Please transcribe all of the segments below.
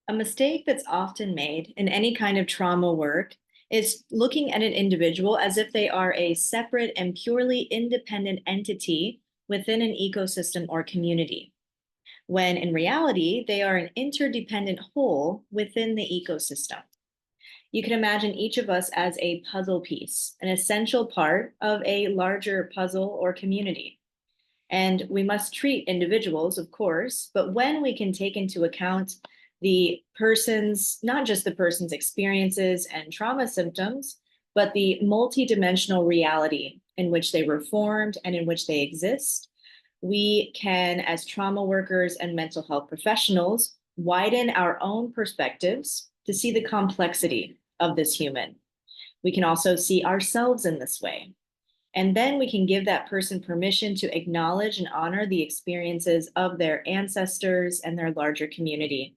A mistake that's often made in any kind of trauma work is looking at an individual as if they are a separate and purely independent entity within an ecosystem or community, when in reality, they are an interdependent whole within the ecosystem. You can imagine each of us as a puzzle piece, an essential part of a larger puzzle or community. And we must treat individuals, of course, but when we can take into account the person's, not just the person's experiences and trauma symptoms, but the multidimensional reality in which they were formed and in which they exist, we can, as trauma workers and mental health professionals, widen our own perspectives to see the complexity of this human. We can also see ourselves in this way. And then we can give that person permission to acknowledge and honor the experiences of their ancestors and their larger community.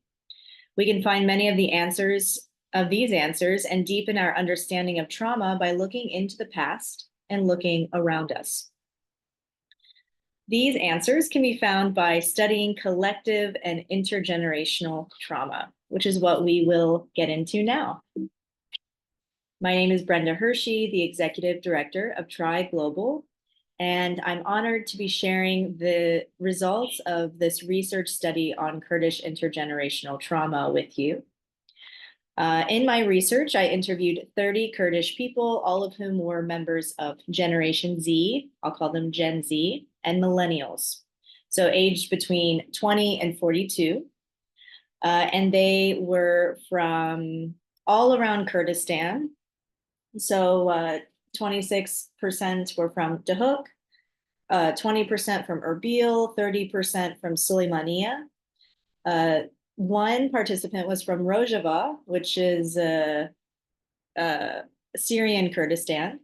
We can find many of the answers of these answers and deepen our understanding of trauma by looking into the past and looking around us. These answers can be found by studying collective and intergenerational trauma, which is what we will get into now. My name is Brenda Hershey, the Executive Director of TRI Global, and I'm honored to be sharing the results of this research study on Kurdish intergenerational trauma with you. In my research, I interviewed 30 Kurdish people, all of whom were members of Generation Z, I'll call them Gen Z, and Millennials, so aged between 20 and 42. And they were from all around Kurdistan. So 26% were from Dahuk, 20% from Erbil, 30% from Sulaymaniyah. One participant was from Rojava, which is Syrian Kurdistan,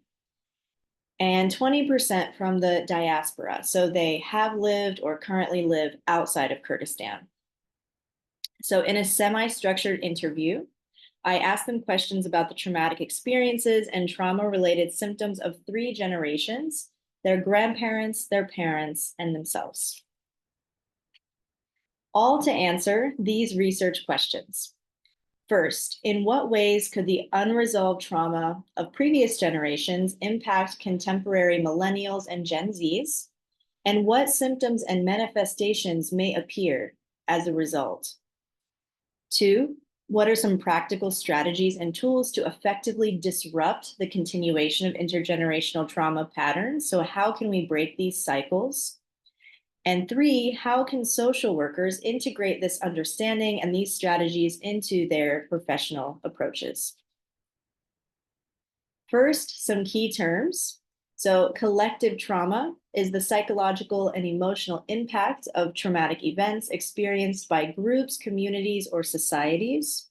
and 20% from the diaspora. So they have lived or currently live outside of Kurdistan. So in a semi-structured interview, I asked them questions about the traumatic experiences and trauma-related symptoms of 3 generations, their grandparents, their parents, and themselves. All to answer these research questions. First, in what ways could the unresolved trauma of previous generations impact contemporary millennials and Gen Zs? And what symptoms and manifestations may appear as a result? 2, what are some practical strategies and tools to effectively disrupt the continuation of intergenerational trauma patterns? So how can we break these cycles? And 3, how can social workers integrate this understanding and these strategies into their professional approaches? First, some key terms. So collective trauma is the psychological and emotional impact of traumatic events experienced by groups, communities, or societies.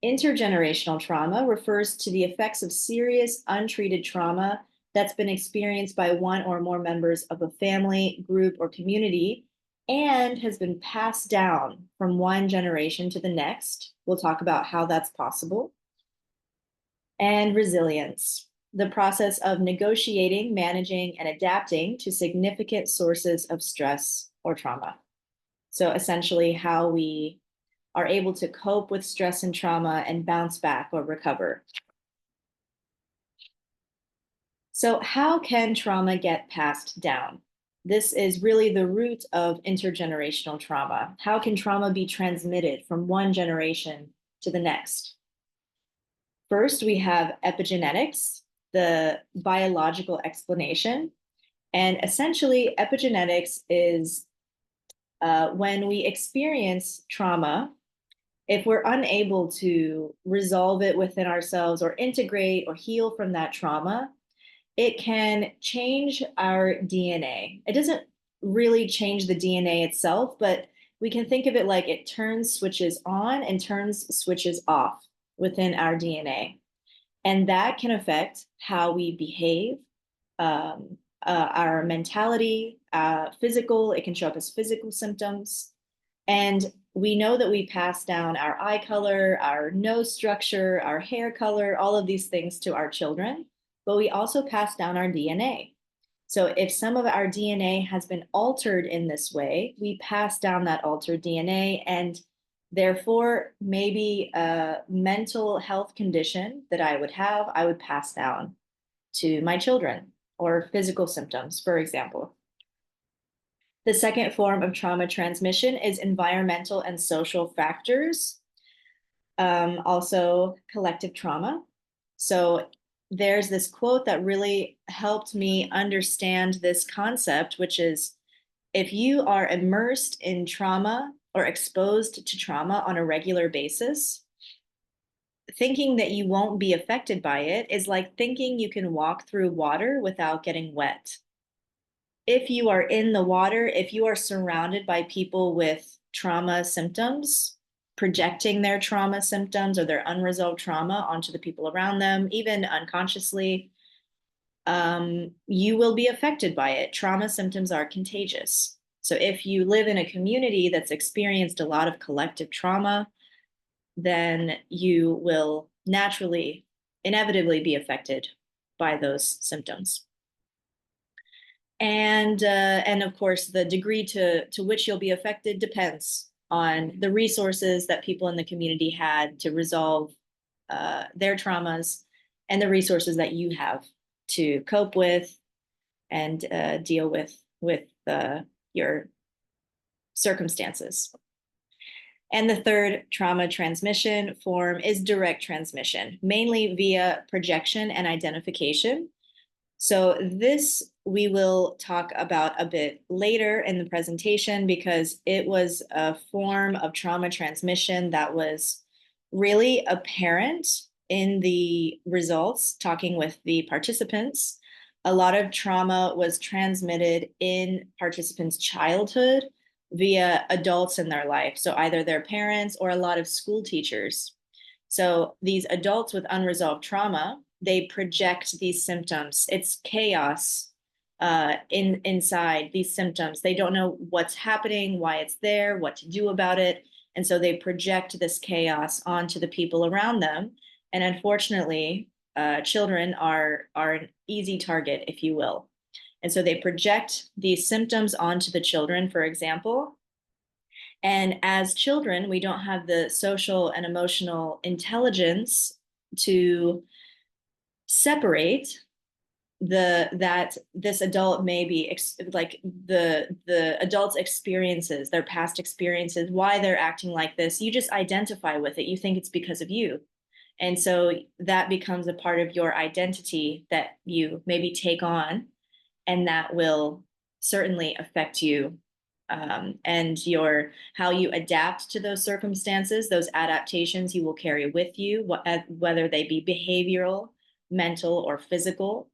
Intergenerational trauma refers to the effects of serious untreated trauma that's been experienced by one or more members of a family, group, or community, and has been passed down from one generation to the next. We'll talk about how that's possible. And resilience, the process of negotiating, managing, and adapting to significant sources of stress or trauma. So essentially how we are able to cope with stress and trauma and bounce back or recover. So how can trauma get passed down? This is really the root of intergenerational trauma. How can trauma be transmitted from one generation to the next? First, we have epigenetics, the biological explanation. And essentially, epigenetics is when we experience trauma, if we're unable to resolve it within ourselves or integrate or heal from that trauma, it can change our DNA. It doesn't really change the DNA itself, but we can think of it like it turns switches on and turns switches off within our DNA. And that can affect how we behave, our mentality, physical, it can show up as physical symptoms. And we know that we pass down our eye color, our nose structure, our hair color, all of these things to our children, but we also pass down our DNA. So if some of our DNA has been altered in this way, we pass down that altered DNA, and Therefore, maybe a mental health condition that I would pass down to my children, or physical symptoms, for example. The second form of trauma transmission is environmental and social factors, also collective trauma. So there's this quote that really helped me understand this concept, which is, if you are immersed in trauma or exposed to trauma on a regular basis, thinking that you won't be affected by it is like thinking you can walk through water without getting wet. If you are in the water, if you are surrounded by people with trauma symptoms, projecting their trauma symptoms or their unresolved trauma onto the people around them, even unconsciously, you will be affected by it. Trauma symptoms are contagious. So if you live in a community that's experienced a lot of collective trauma, then you will naturally, inevitably be affected by those symptoms. And of course, the degree to which you'll be affected depends on the resources that people in the community had to resolve their traumas, and the resources that you have to cope with and deal with your circumstances. And the third trauma transmission form is direct transmission, mainly via projection and identification. So this we will talk about a bit later in the presentation, because it was a form of trauma transmission that was really apparent in the results, talking with the participants. A lot of trauma was transmitted in participants' childhood via adults in their life. So either their parents or a lot of school teachers. So these adults with unresolved trauma, they project these symptoms. It's chaos inside these symptoms. They don't know what's happening, why it's there, what to do about it. And so they project this chaos onto the people around them. And unfortunately, children are an easy target, if you will. And so they project these symptoms onto the children, for example. And as children, we don't have the social and emotional intelligence to separate that this adult may be like the adult's experiences, their past experiences, why they're acting like this. You just identify with it. You think it's because of you. And so that becomes a part of your identity that you maybe take on, and that will certainly affect you, and how you adapt to those circumstances. Those adaptations you will carry with you, whether they be behavioral, mental, or physical.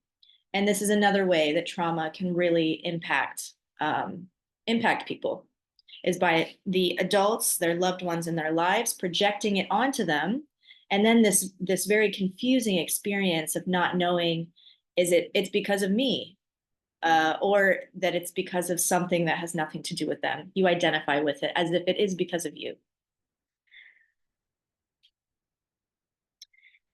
And this is another way that trauma can really impact people, is by the adults, their loved ones in their lives, projecting it onto them. And then this very confusing experience of not knowing, it's because of me, or that it's because of something that has nothing to do with them. You identify with it as if it is because of you.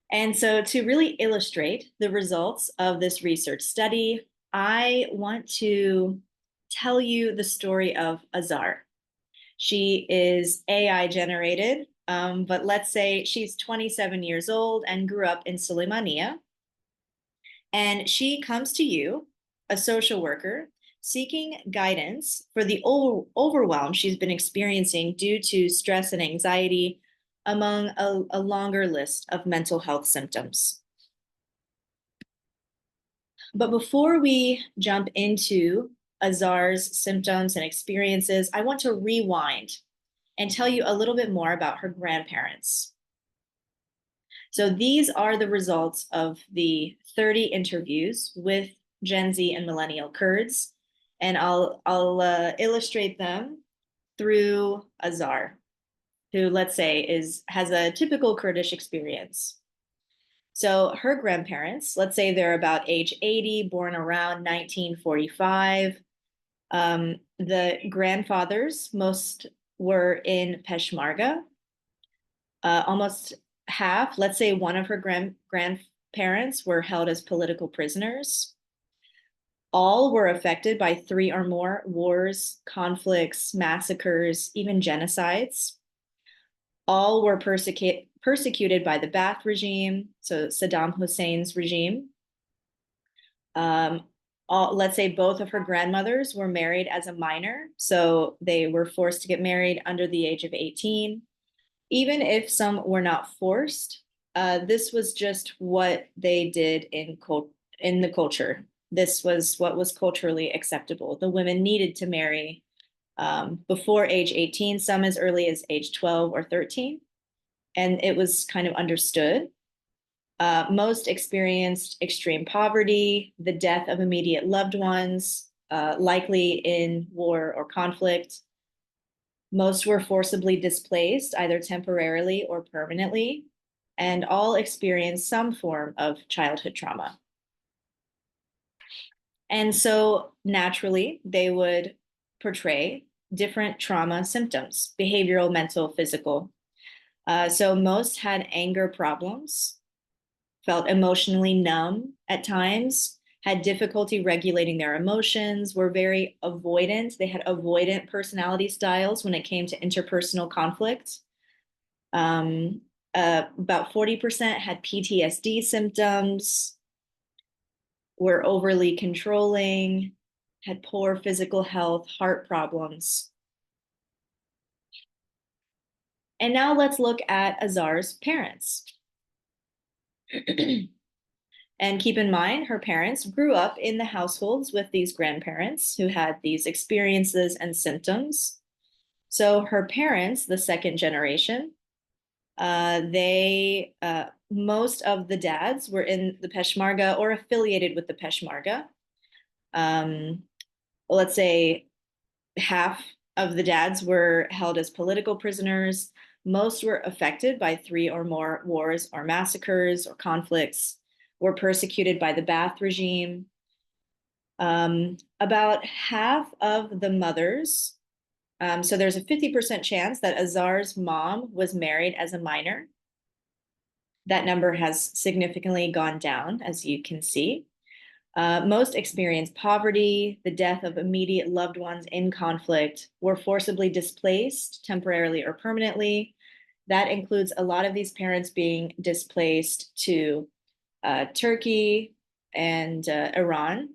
And so to really illustrate the results of this research study, I want to tell you the story of Azar. She is AI generated, but let's say she's 27 years old and grew up in Sulaymaniyah. And she comes to you, a social worker, seeking guidance for the overwhelm she's been experiencing due to stress and anxiety, among a longer list of mental health symptoms. But before we jump into Azar's symptoms and experiences, I want to rewind and tell you a little bit more about her grandparents. So these are the results of the 30 interviews with Gen Z and Millennial Kurds, and I'll illustrate them through Azar, who, let's say, has a typical Kurdish experience. So her grandparents, let's say they're about age 80, born around 1945. The grandfathers, most were in Peshmerga. Almost half, let's say one of her grandparents were held as political prisoners. All were affected by 3 or more wars, conflicts, massacres, even genocides. All were persecuted by the Ba'ath regime, so Saddam Hussein's regime. Let's say both of her grandmothers were married as a minor, so they were forced to get married under the age of 18. Even if some were not forced, this was just what they did in the culture. This was what was culturally acceptable. The women needed to marry before age 18, some as early as age 12 or 13. And it was kind of understood. Most experienced extreme poverty, the death of immediate loved ones, likely in war or conflict. Most were forcibly displaced, either temporarily or permanently, and all experienced some form of childhood trauma. And so naturally, they would portray different trauma symptoms, behavioral, mental, physical. So most had anger problems, felt emotionally numb at times, had difficulty regulating their emotions, were very avoidant. They had avoidant personality styles when it came to interpersonal conflict. About 40% had PTSD symptoms, were overly controlling, had poor physical health, heart problems. And now let's look at Azar's parents. And keep in mind, her parents grew up in the households with these grandparents who had these experiences and symptoms. So her parents, the second generation, most of the dads were in the Peshmerga or affiliated with the Peshmerga. Let's say half of the dads were held as political prisoners. Most were affected by 3 or more wars or massacres or conflicts, were persecuted by the Ba'ath regime. About half of the mothers, so there's a 50% chance that Azar's mom was married as a minor. That number has significantly gone down, as you can see. Most experienced poverty, the death of immediate loved ones in conflict, were forcibly displaced temporarily or permanently. That includes a lot of these parents being displaced to Turkey and Iran,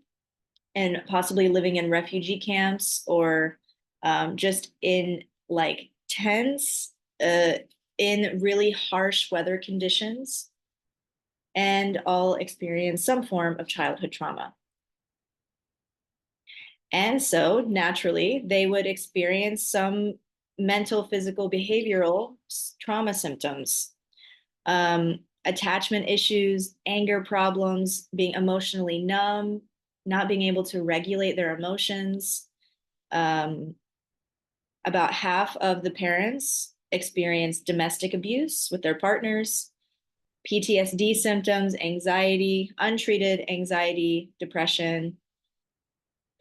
and possibly living in refugee camps or just in like tents in really harsh weather conditions, and all experience some form of childhood trauma. And so naturally, they would experience some mental, physical, behavioral trauma symptoms, attachment issues, anger problems, being emotionally numb, not being able to regulate their emotions. About half of the parents experience domestic abuse with their partners, PTSD symptoms, anxiety, untreated anxiety, depression,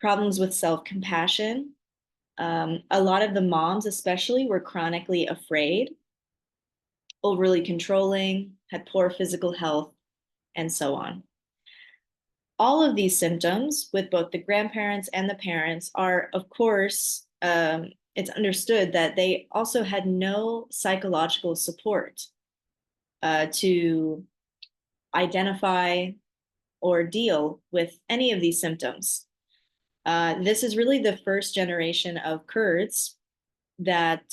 problems with self-compassion. A lot of the moms, especially, were chronically afraid, overly controlling, had poor physical health, and so on. All of these symptoms with both the grandparents and the parents are, of course, it's understood that they also had no psychological support to identify or deal with any of these symptoms. This is really the first generation of Kurds that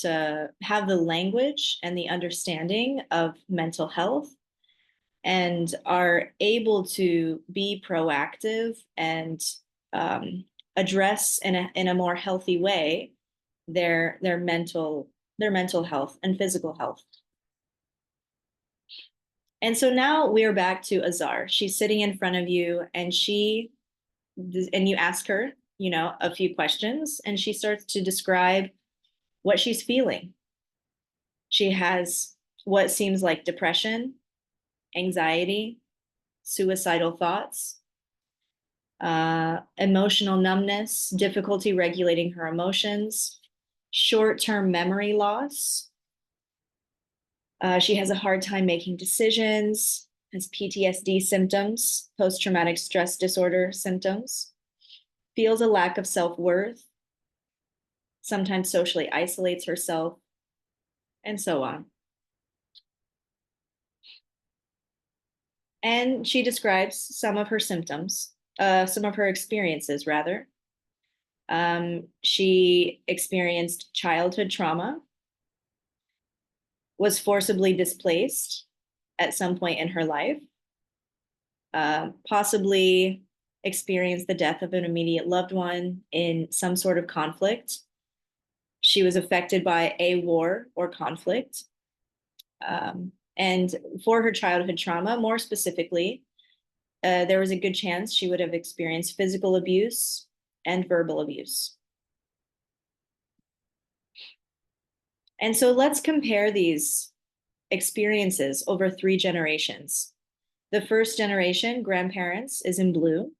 have the language and the understanding of mental health and are able to be proactive and address in a more healthy way their mental health and physical health. And so now we're back to Azar. She's sitting in front of you, and you ask her, a few questions, and she starts to describe what she's feeling. She has what seems like depression, anxiety, suicidal thoughts, emotional numbness, difficulty regulating her emotions, short-term memory loss. She has a hard time making decisions, has PTSD symptoms, post-traumatic stress disorder symptoms, feels a lack of self-worth, sometimes socially isolates herself, and so on. And she describes some of her symptoms, some of her experiences, rather. She experienced childhood trauma, was forcibly displaced at some point in her life, possibly experienced the death of an immediate loved one in some sort of conflict. She was affected by a war or conflict. And for her childhood trauma, more specifically, there was a good chance she would have experienced physical abuse and verbal abuse. And so let's compare these experiences over 3 generations. The first generation, grandparents, is in blue.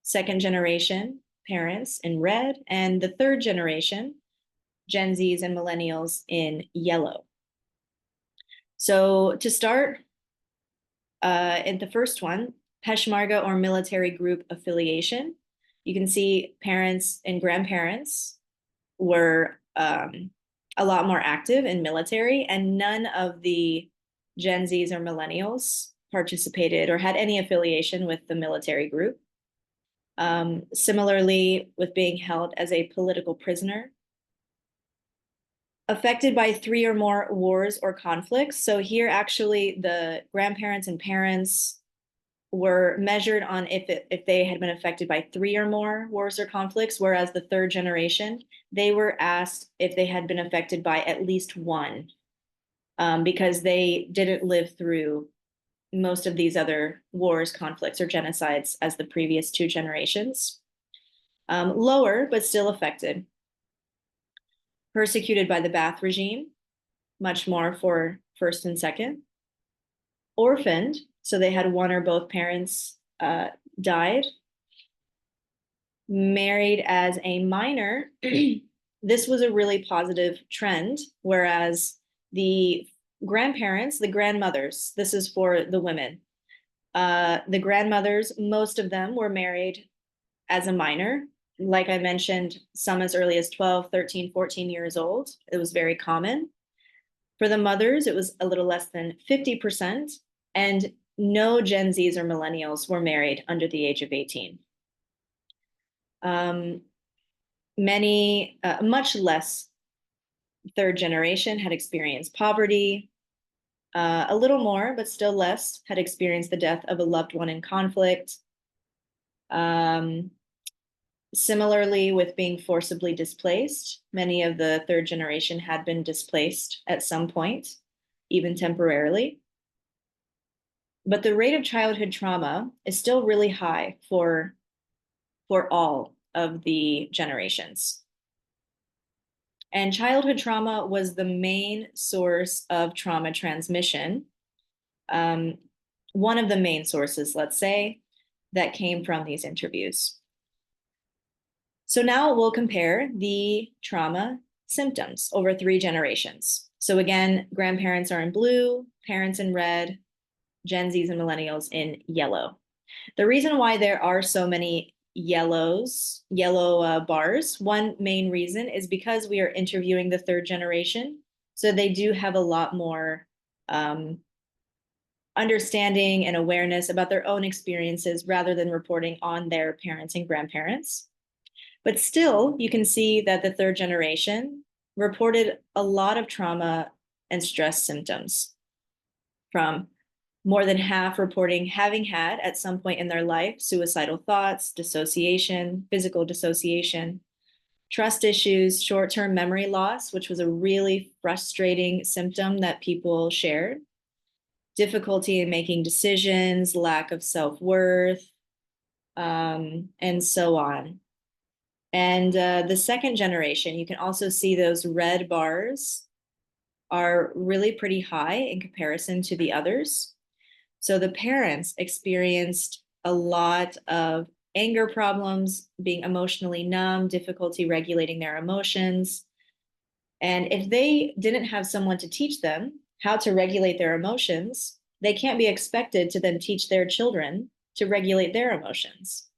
Second generation, parents, in red. And the third generation, Gen Zs and millennials, in yellow. So to start, in the first one, Peshmerga or military group affiliation, you can see parents and grandparents were a lot more active in military, and none of the Gen Zs or millennials participated or had any affiliation with the military group. Similarly, with being held as a political prisoner, affected by 3 or more wars or conflicts. So here, actually, the grandparents and parents were measured on if they had been affected by 3 or more wars or conflicts, whereas the third generation, they were asked if they had been affected by at least one, because they didn't live through most of these other wars, conflicts, or genocides as the previous 2 generations. Lower, but still affected. Persecuted by the Ba'ath regime, much more for first and second. Orphaned, so they had one or both parents died. Married as a minor, this was a really positive trend, whereas the grandparents, the grandmothers, this is for the women. The grandmothers, most of them were married as a minor. Like I mentioned, some as early as 12, 13, 14 years old. It was very common. For the mothers, it was a little less than 50%, and no Gen Zs or millennials were married under the age of 18. Much less third generation had experienced poverty. A little more, but still less, had experienced the death of a loved one in conflict. Similarly, with being forcibly displaced, many of the third generation had been displaced at some point, even temporarily. But the rate of childhood trauma is still really high for all of the generations. And childhood trauma was the main source of trauma transmission. One of the main sources, let's say, that came from these interviews. So now we'll compare the trauma symptoms over 3 generations. So again, grandparents are in blue, parents in red, Gen Zs and millennials in yellow. The reason why there are so many yellow bars, one main reason is because we are interviewing the third generation. So they do have a lot more understanding and awareness about their own experiences rather than reporting on their parents and grandparents. But still, you can see that the third generation reported a lot of trauma and stress symptoms, from more than half reporting having had at some point in their life suicidal thoughts, dissociation, physical dissociation, trust issues, short-term memory loss, which was a really frustrating symptom that people shared, difficulty in making decisions, lack of self-worth, and so on. And the second generation, you can also see those red bars are really pretty high in comparison to the others. So the parents experienced a lot of anger problems, being emotionally numb, difficulty regulating their emotions. And if they didn't have someone to teach them how to regulate their emotions, they can't be expected to then teach their children to regulate their emotions.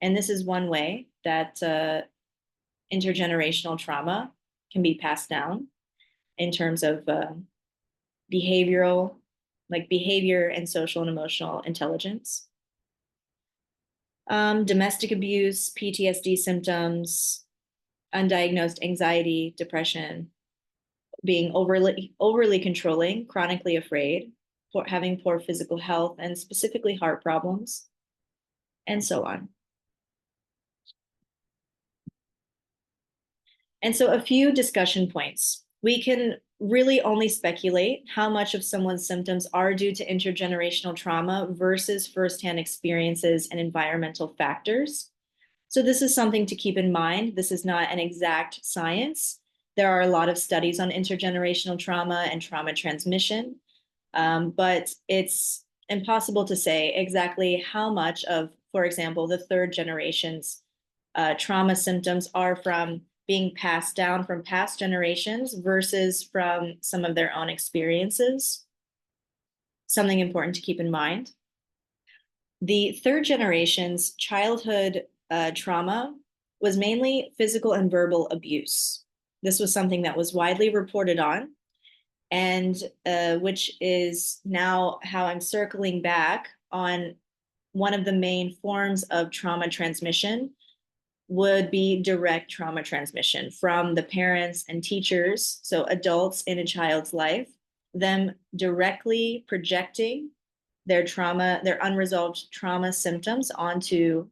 And this is one way that intergenerational trauma can be passed down in terms of behavioral, like behavior and social and emotional intelligence. Domestic abuse, PTSD symptoms, undiagnosed anxiety, depression, being overly controlling, chronically afraid, having poor physical health, and specifically heart problems, and so on. And so a few discussion points. We can really only speculate how much of someone's symptoms are due to intergenerational trauma versus firsthand experiences and environmental factors. So this is something to keep in mind. This is not an exact science. There are a lot of studies on intergenerational trauma and trauma transmission, but it's impossible to say exactly how much of, for example, the third generation's trauma symptoms are from being passed down from past generations versus from some of their own experiences. Something important to keep in mind. The third generation's childhood trauma was mainly physical and verbal abuse. This was something that was widely reported on, and which is now how I'm circling back on one of the main forms of trauma transmission would be direct trauma transmission from the parents and teachers, so adults in a child's life, them directly projecting their trauma, their unresolved trauma symptoms onto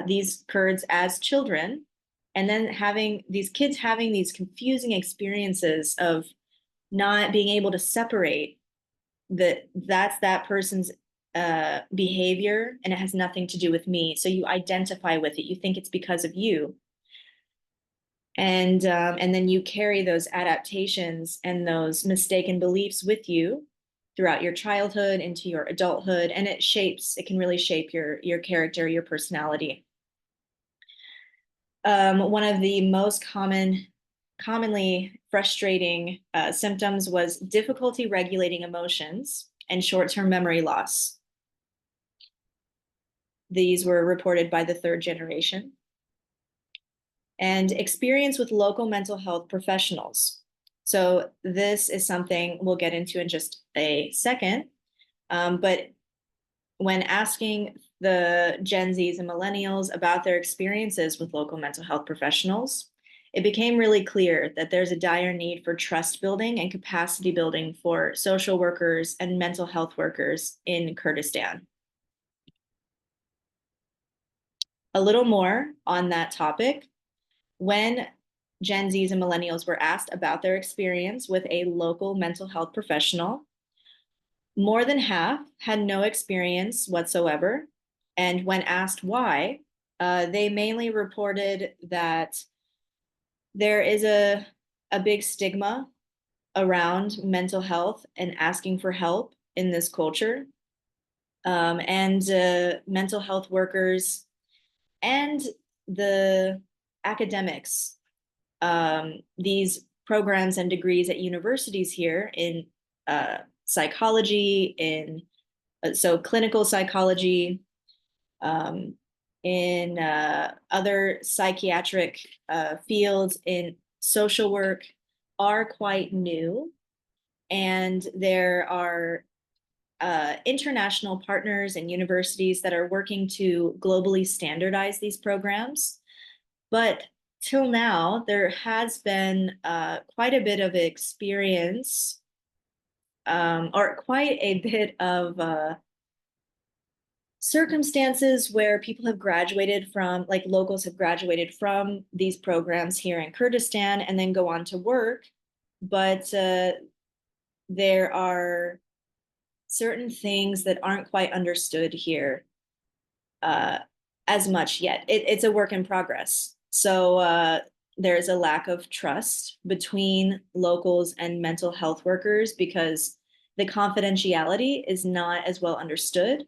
these Kurds as children, and then having these kids having these confusing experiences of not being able to separate that's that person's behavior and it has nothing to do with me. So you identify with it. You think it's because of you. And then you carry those adaptations and those mistaken beliefs with you throughout your childhood into your adulthood, and it can really shape your character, your personality. One of the most commonly frustrating symptoms was difficulty regulating emotions and short-term memory loss. These were reported by the third generation. And experience with local mental health professionals. So this is something we'll get into in just a second. But when asking the Gen Zs and Millennials about their experiences with local mental health professionals, it became really clear that there's a dire need for trust building and capacity building for social workers and mental health workers in Kurdistan. A little more on that topic. When Gen Zs and Millennials were asked about their experience with a local mental health professional, more than half had no experience whatsoever. And when asked why, they mainly reported that there is a big stigma around mental health and asking for help in this culture. And mental health workers and the academics, these programs and degrees at universities here in psychology, in so clinical psychology, in other psychiatric fields, in social work, are quite new. And there are international partners and universities that are working to globally standardize these programs. But till now, there has been quite a bit of experience or quite a bit of circumstances where people have graduated from, like locals have graduated from these programs here in Kurdistan and then go on to work. But there are certain things that aren't quite understood here as much yet. It's a work in progress. So there's a lack of trust between locals and mental health workers because the confidentiality is not as well understood.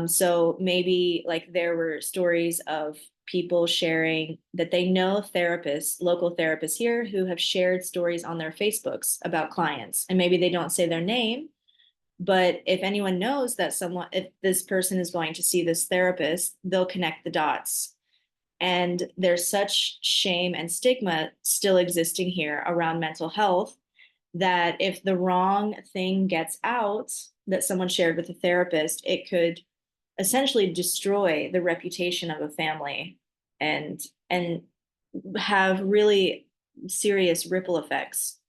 So maybe like there were stories of people sharing that they know therapists, local therapists here, who have shared stories on their Facebooks about clients. And maybe they don't say their name, but if anyone knows that if this person is going to see this therapist, they'll connect the dots. And there's such shame and stigma still existing here around mental health that if the wrong thing gets out that someone shared with a therapist, it could essentially destroy the reputation of a family and have really serious ripple effects.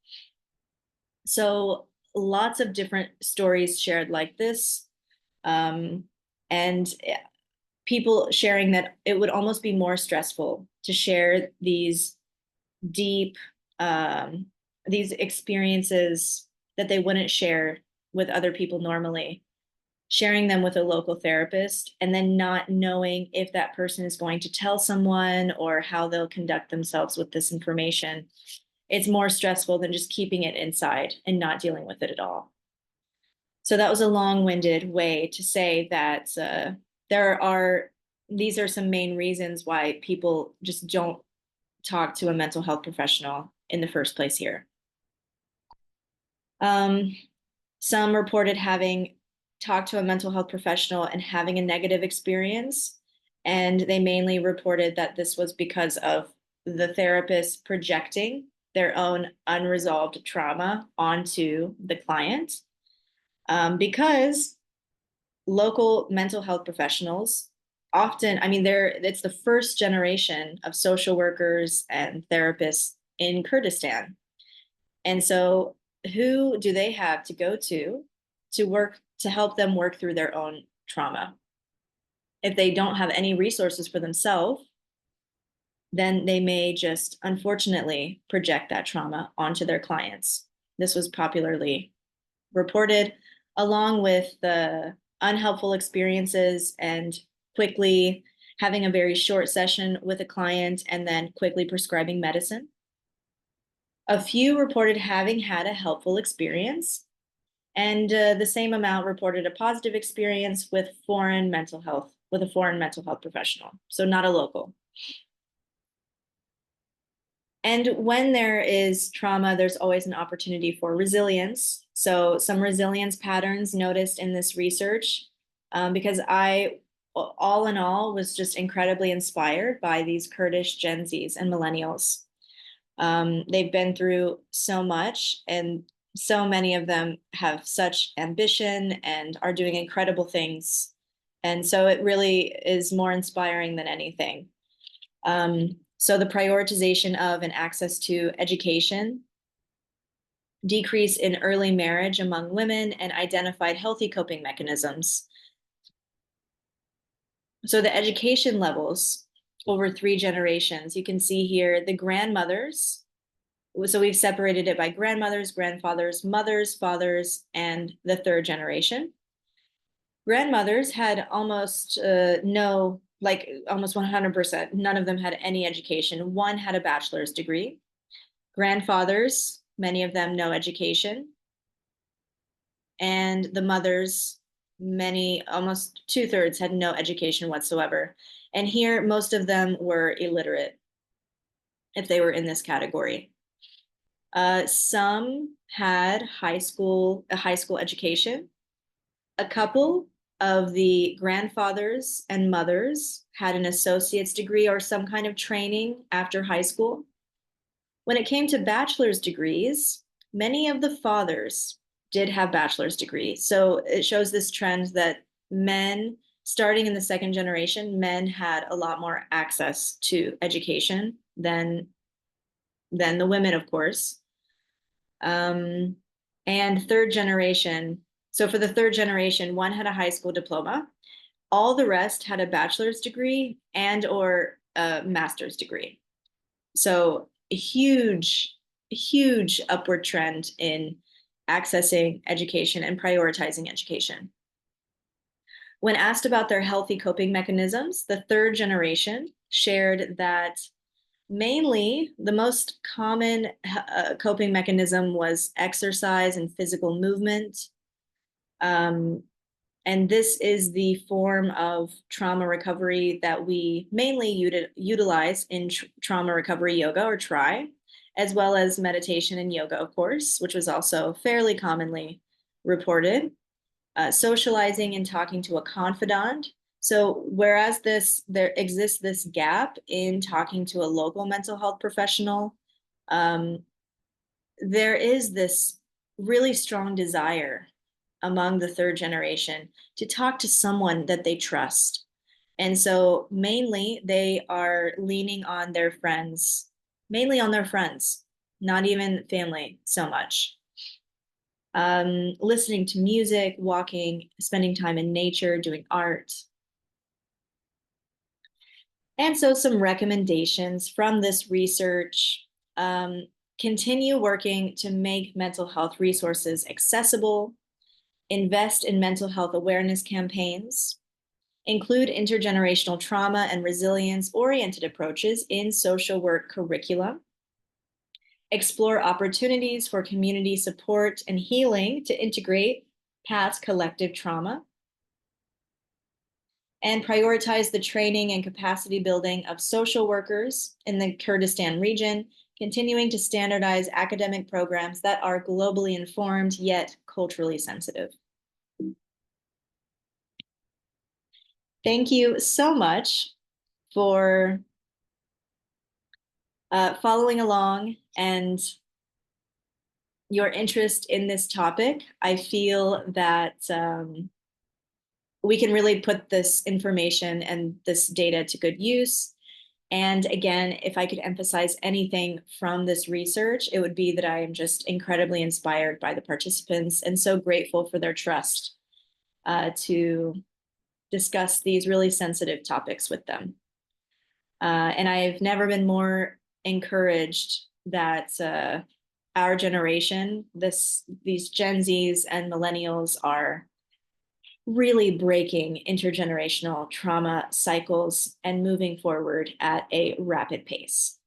So lots of different stories shared like this, and people sharing that it would almost be more stressful to share deep these experiences that they wouldn't share with other people normally, sharing them with a local therapist and then not knowing if that person is going to tell someone or how they'll conduct themselves with this information. It's more stressful than just keeping it inside and not dealing with it at all. So that was a long-winded way to say that these are some main reasons why people just don't talk to a mental health professional in the first place here. Some reported having talked to a mental health professional and having a negative experience, and they mainly reported that this was because of the therapist projecting their own unresolved trauma onto the client. Because local mental health professionals often, I mean, it's the first generation of social workers and therapists in Kurdistan. And so who do they have to go to work to help them work through their own trauma? If they don't have any resources for themselves, then they may just unfortunately project that trauma onto their clients. This was popularly reported, along with the unhelpful experiences and quickly having a very short session with a client and then quickly prescribing medicine. A few reported having had a helpful experience, and the same amount reported a positive experience with a foreign mental health professional, so not a local. And when there is trauma, there's always an opportunity for resilience. So some resilience patterns noticed in this research, because I, all in all, was just incredibly inspired by these Kurdish Gen Zs and Millennials. They've been through so much, and so many of them have such ambition and are doing incredible things. And so it really is more inspiring than anything. So the prioritization of and access to education, decrease in early marriage among women, and identified healthy coping mechanisms. So the education levels over 3 generations, you can see here the grandmothers. So we've separated it by grandmothers, grandfathers, mothers, fathers, and the 3rd generation. Grandmothers had almost almost 100%, none of them had any education. One had a bachelor's degree. Grandfathers, many of them no education. And the mothers, almost 2/3 had no education whatsoever. And here, most of them were illiterate, if they were in this category. Some had a high school education. A couple of the grandfathers and mothers had an associate's degree or some kind of training after high school. When it came to bachelor's degrees, many of the fathers did have bachelor's degrees. So it shows this trend that men, starting in the 2nd generation, men had a lot more access to education than the women, of course. And 3rd generation, so for the 3rd generation, one had a high school diploma. All the rest had a bachelor's degree and or a master's degree. So a huge upward trend in accessing education and prioritizing education. When asked about their healthy coping mechanisms, the 3rd generation shared that mainly the most common coping mechanism was exercise and physical movement. And this is the form of trauma recovery that we mainly utilize in trauma recovery yoga, or TRI, as well as meditation and yoga, of course, which was also fairly commonly reported. Socializing and talking to a confidant. So whereas there exists this gap in talking to a local mental health professional, there is this really strong desire among the third generation to talk to someone that they trust. And so mainly they are leaning on their friends, mainly on their friends, not even family so much. Listening to music, walking, spending time in nature, doing art. And so some recommendations from this research. Continue working to make mental health resources accessible, invest in mental health awareness campaigns, include intergenerational trauma and resilience-oriented approaches in social work curricula, explore opportunities for community support and healing to integrate past collective trauma, and prioritize the training and capacity building of social workers in the Kurdistan region, continuing to standardize academic programs that are globally informed yet culturally sensitive. Thank you so much for following along and your interest in this topic. I feel that we can really put this information and this data to good use. And again, if I could emphasize anything from this research, it would be that I am just incredibly inspired by the participants and so grateful for their trust to discuss these really sensitive topics with them. And I've never been more encouraged that our generation, these Gen Zs and Millennials are really breaking intergenerational trauma cycles and moving forward at a rapid pace.